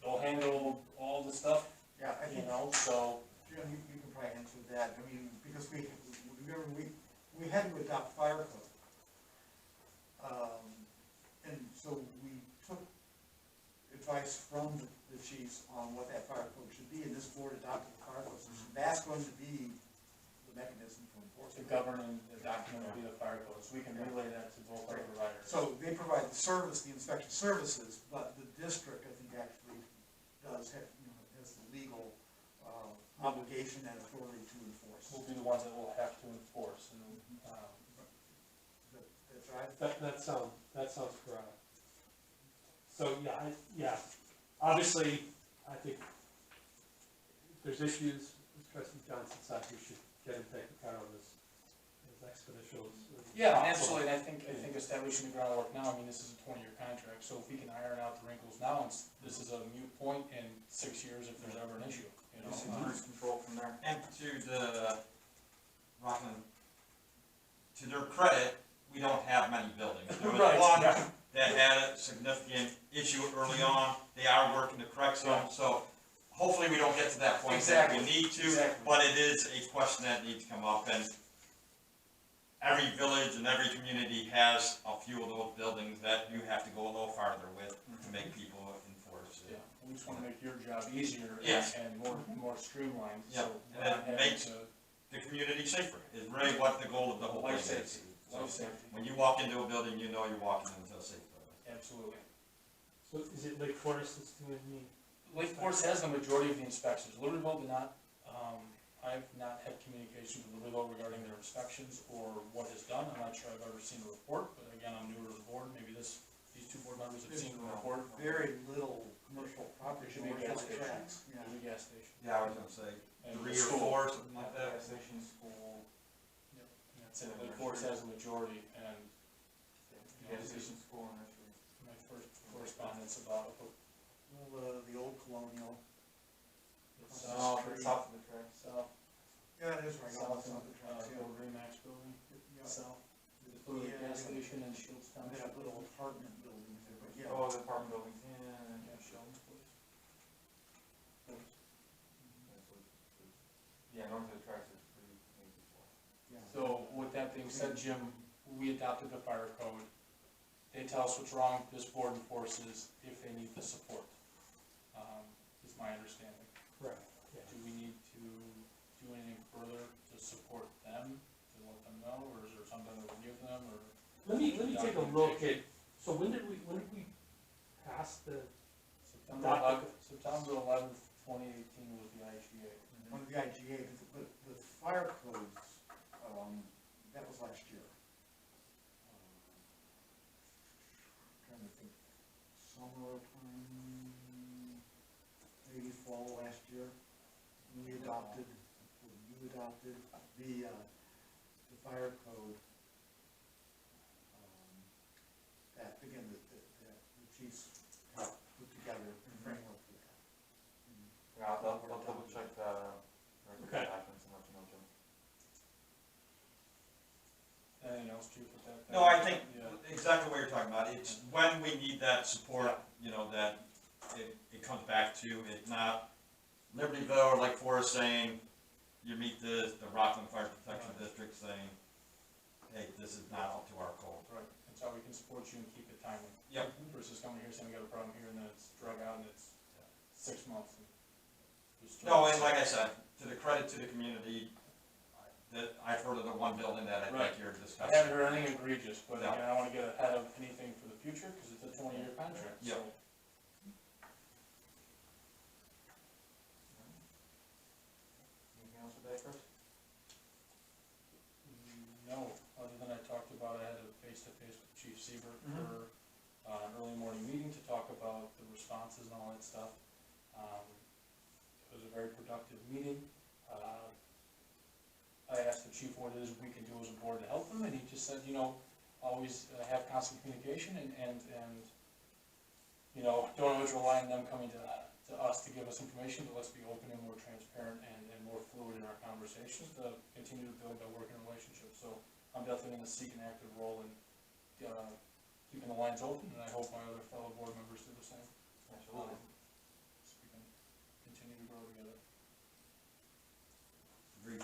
they'll handle all the stuff, Yeah, I you think, know, so. Jim, you can probably answer that. I mean, because remember, we had to adopt fire code. And so we took advice from the chiefs on what that fire code should be, and this board adopted the fire code. So that's going to be the mechanism for To enforcement. govern the document will be the fire code, so we can relay that to both our providers. So they provide the service, the inspection services, but the district, I think, actually does have, you know, has the legal obligation and authority to enforce. We'll be the ones that will have to enforce, and, That's right. That sounds correct. So, yeah, obviously, I think if there's issues, as Trustee Johnson said, we should get him taken care of as expeditious as yeah, possible. absolutely, and I think establishing the groundwork now, I mean, this is a 20-year contract, so if we can iron out the wrinkles now, this is a moot point in 6 years if there's ever an issue, you know? Cruise control from there. And to the Rockland, to their credit, we don't have many buildings. There was Right, one yeah. that had a significant issue early on, they are working to correct some, so hopefully we don't get to that point that we need to, Exactly. but it is a question that needs to come up, and every village and every community has a few of those buildings that you have to go a little farther with to make people enforce Yeah, it. we just wanna make your job easier Yes. and more streamlined, Yeah, so. and we're not it having makes- to- The community safer is really what the goal of the whole thing Life is. safety, So, life safety, when you walk into a building, you know you're walking into a safe building. absolutely. So is it Lake Forest that's doing the? Lake Forest has the majority of the inspections, Libertyville did not, I've not had communication with Libertyville regarding their inspections or what is done, I'm not sure I've ever seen a report, but again, I'm newer to the board, maybe these two board members have seen the report. Very little commercial property. There should be a north gas of the station, tracks. Yeah. there's a gas station. Yeah, I was gonna say, And 3 the or school. 4, something like that. Gas station, school, And that's it, Lake Forest has a majority, and gas station, school, and nursery. my first correspondence about Well, the old colonial. it's South of the tracks. south, Yeah, it is right on south the of, south of the tracks, the yeah. old Remax building, Yeah. south. The gas station in Shields And Township. they have little apartment buildings there, but yeah. Oh, the apartment buildings, yeah. Yeah, Sheldon's place. Yeah, north of the tracks is pretty major for. Yeah. So with that being said, Jim, we adopted the fire code. They tell us what's wrong, this board enforces if they need the support, is my understanding. Right, yeah. Do we need to do anything further to support them, to let them know, or is there something that we give them, or? Let me take a look at, so when did we passed the, September 11th, 2018 was the IGA. One of the IGA, but the fire codes, that was last year. Trying to think, summertime, maybe fall last year, we adopted, or you adopted the fire code. That, again, the chiefs helped put together a framework for that. Yeah, I'll double check, Okay. documents and let you know, Jim. Anything else, Chief, with that? No, I think Yeah. exactly what you're talking about, it's when we need that support, you know, that it comes back to, it not Libertyville or like Forrest saying, you meet the Rockland Fire Protection District saying, hey, this is not up to our code. Right, that's how we can support you and keep it timely. Yep. Versus coming here saying we got a problem here and then it's drug out and it's 6 months. And No, and like I said, to the credit to the community, that I've heard of the one building that I Right. think you're I discussing. haven't heard anything egregious, but No. again, I don't wanna get ahead of anything for the future, cause it's a 20-year contract, so. Yep. Anything else with that, Chris? No, other than I talked about, I had a face-to-face with Chief Siebert for an early morning meeting to talk about the responses and all that stuff. It was a very productive meeting. I asked the chief what it is we can do as a board to help them, and he just said, you know, always have constant communication and you know, don't always rely on them coming to us to give us information, but let's be open and more transparent and more fluid in our conversations to continue to build that working relationship. So I'm definitely gonna seek an active role in keeping the lines open, and I hope my other fellow board members do the same. Absolutely. So we can continue to grow together. Agreed.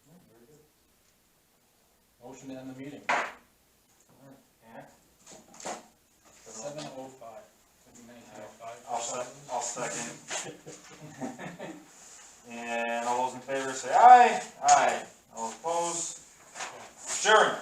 Yeah, very good. Motion to end the meeting, And? 7:05, maybe 19:05. I'll second. And all those in favor say aye. Aye. All opposed? Sure.